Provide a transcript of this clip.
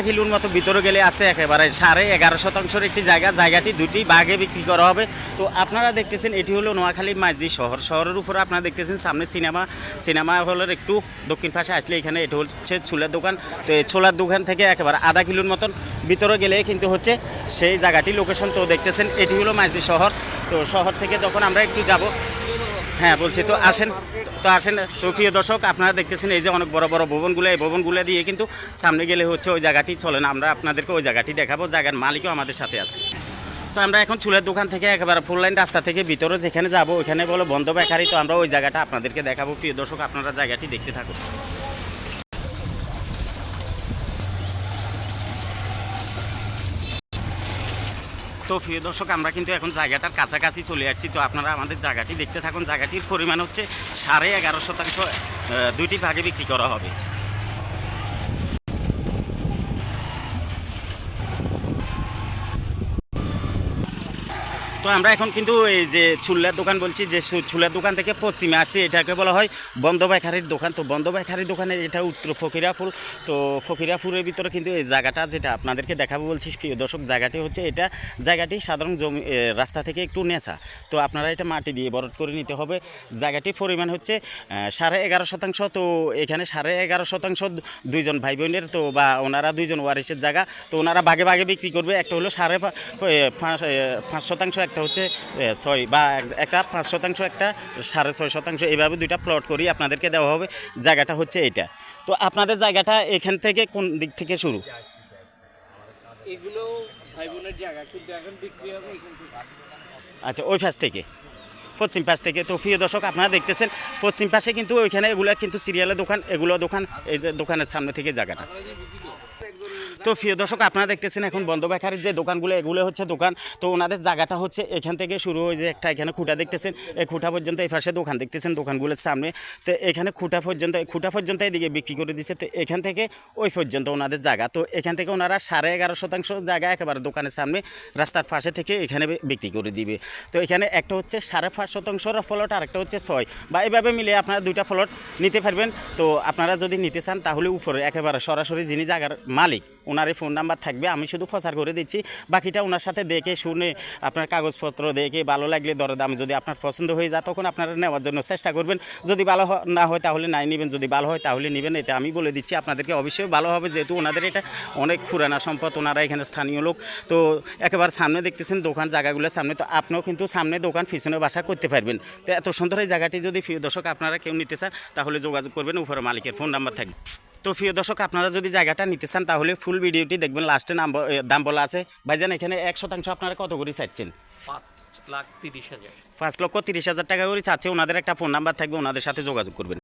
কিলোর মতো ভিতরে গেলে আছে একেবারে 11.5% একটি জায়গাটি দুটি ভাগে বিক্রি করা হবে। তো আপনারা দেখতেছেন এটি হলো নোয়াখালী মাঝি শহরের উপরে আপনারা দেখতেছেন সামনে সিনেমা হলের একটু দক্ষিণ পাশে আসলে এখানে এটি হচ্ছে ছোলার দোকান। তো এই ছোলার দোকান থেকে একেবারে আধা কিলোর মতন ভিতরে গেলে কিন্তু হচ্ছে সেই জায়গাটি লোকেশন। তো দেখতেছেন এটি হলো মাঝি শহর। তো শহর থেকে যখন আমরা একটু যাব, হ্যাঁ বলছি, তো আসেন তো প্রিয় দর্শক আপনারা দেখতেছেন এই যে অনেক বড় বড় ভবনগুলো, এই ভবনগুলো দিয়ে কিন্তু সামনে গেলে হচ্ছে ওই জায়গাটি চলে না, আমরা আপনাদেরকে ওই জায়গাটি দেখাবো, জায়গার মালিকও আমাদের সাথে আছে। তো আমরা এখন চুলের দোকান থেকে একেবারে ফুল লাইন রাস্তা থেকে ভিতরে যেখানে যাব ওইখানে বলো বন্ধ বেকারি। তো আমরা ওই জায়গাটা আপনাদেরকে দেখাবো। প্রিয় দর্শক আপনারা জায়গাটি দেখতে থাকুন। তো প্রিয় দর্শক আমরা কিন্তু এখন জায়গাটার কাছাকাছি চলে আসছি। তো আপনারা আমাদের জায়গাটি দেখতে থাকুন। জায়গাটির পরিমাণ হচ্ছে 11.5%, দুইটি ভাগে বিক্রি করা হবে। তো আমরা এখন কিন্তু এই যে চুলার দোকান বলছি, যে চুলার দোকান থেকে পশ্চিমে আসছি, এটাকে বলা হয় বন্ধ পাইকারির দোকান। তো বন্ধ পাইকারির দোকানের এটা উত্তর ফকিরাপুর। তো ফকিরাপুরের ভিতরে কিন্তু এই জায়গাটা যেটা আপনাদেরকে দেখাবো বলছি প্রিয় দর্শক, জায়গাটি হচ্ছে এটা জায়গাটি সাধারণ জমি রাস্তা থেকে একটু নেচা। তো আপনারা এটা মাটি দিয়ে বরট করে নিতে হবে। জায়গাটির পরিমাণ হচ্ছে 11.5%। তো এখানে 11.5% দুইজন ভাই বোনের, তো বা ওনারা দুইজন ওয়ারিসের জায়গা। তো ওনারা ভাগে ভাগে বিক্রি করবে। একটা হলো 5.5%, একটা হচ্ছে 6 বা একটা 5%, একটা 6.5%, এইভাবে দুইটা প্লট করি আপনাদেরকে দেওয়া হবে। জায়গাটা হচ্ছে এটা। তো আপনাদের জায়গাটা এখান থেকে কোন দিক থেকে শুরু? এগুলো ভাই বোনের জায়গা, কিন্তু এখন বিক্রি হবে এখান থেকে। আচ্ছা, ওই পাশ থেকে, পশ্চিম পাশ থেকে। তো প্রিয় দর্শক আপনারা দেখতেছেন পশ্চিম পাশে কিন্তু ওইখানে এগুলো কিন্তু সিরিয়ালের দোকান, এগুলো দোকান, এই যে দোকানের সামনে থেকে জায়গাটা। তো প্রিয় দর্শক আপনারা দেখতেছেন এখন বন্ধ বেকারির যে দোকানগুলো, এগুলো হচ্ছে দোকান। তো ওনাদের জায়গাটা হচ্ছে এখান থেকে শুরু হয়ে যে একটা এখানে খুঁটা দেখতেছেন, এই খুঁটা পর্যন্ত এই পাশে দোকান দেখতেছেন দোকানগুলোর সামনে। তো এখানে খুঁটা পর্যন্ত এদিকে বিক্রি করে দিচ্ছে। তো এখান থেকে ওই পর্যন্ত ওনাদের জায়গা। তো এখান থেকে ওনারা 11.5% জায়গা একেবারে দোকানের সামনে রাস্তার পাশে থেকে এখানে বিক্রি করে দিবে। তো এখানে একটা হচ্ছে 5.5% প্লট, আর একটা হচ্ছে 6, বা এভাবে মিলে আপনারা দুইটা প্লট নিতে পারবেন। তো আপনারা যদি নিতে চান তাহলে উপরে একেবারে সরাসরি যিনি জায়গার মালিক ওনার ফোন নাম্বার থাকবে, আমি শুধু প্রচার করে দিচ্ছি। বাকিটা ওনার সাথে দেখে শুনে আপনার কাগজপত্র দেখে ভালো লাগলে দরদাম যদি আপনার পছন্দ হয়ে যায় তখন আপনারা নেওয়ার জন্য চেষ্টা করবেন। যদি ভালো না হয় তাহলে নাই নেবেন, যদি ভালো হয় তাহলে নেবেন। এটা আমি বলে দিচ্ছি আপনাদেরকে, অবশ্যই ভালো হবে, যেহেতু ওনাদের এটা অনেক পুরানা সম্পদ, ওনারা এখানে স্থানীয় লোক। তো একেবারে সামনে দেখতেছেন দোকান জায়গাগুলোর সামনে। তো আপনিও কিন্তু সামনে দোকান পিছনে বাসা করতে পারবেন। তো এত সুন্দর এই জায়গাটি যদি প্রিয় দর্শক আপনারা কেউ নিতে চান তাহলে যোগাযোগ করবেন, উপরে মালিকের ফোন নাম্বার থাকবে। তো প্রিয় দর্শক আপনারা যদি জায়গাটা নিতে চান তাহলে ফুল ভিডিওটি দেখবেন, লাস্টে দাম বলা আছে। ভাইজান এখানে 1% আপনারা কত করে চাচ্ছেন? 5,30,000। 5,30,000 টাকা করে চাচ্ছে। ওনাদের একটা ফোন নাম্বার থাকবে, ওনাদের সাথে যোগাযোগ করবেন।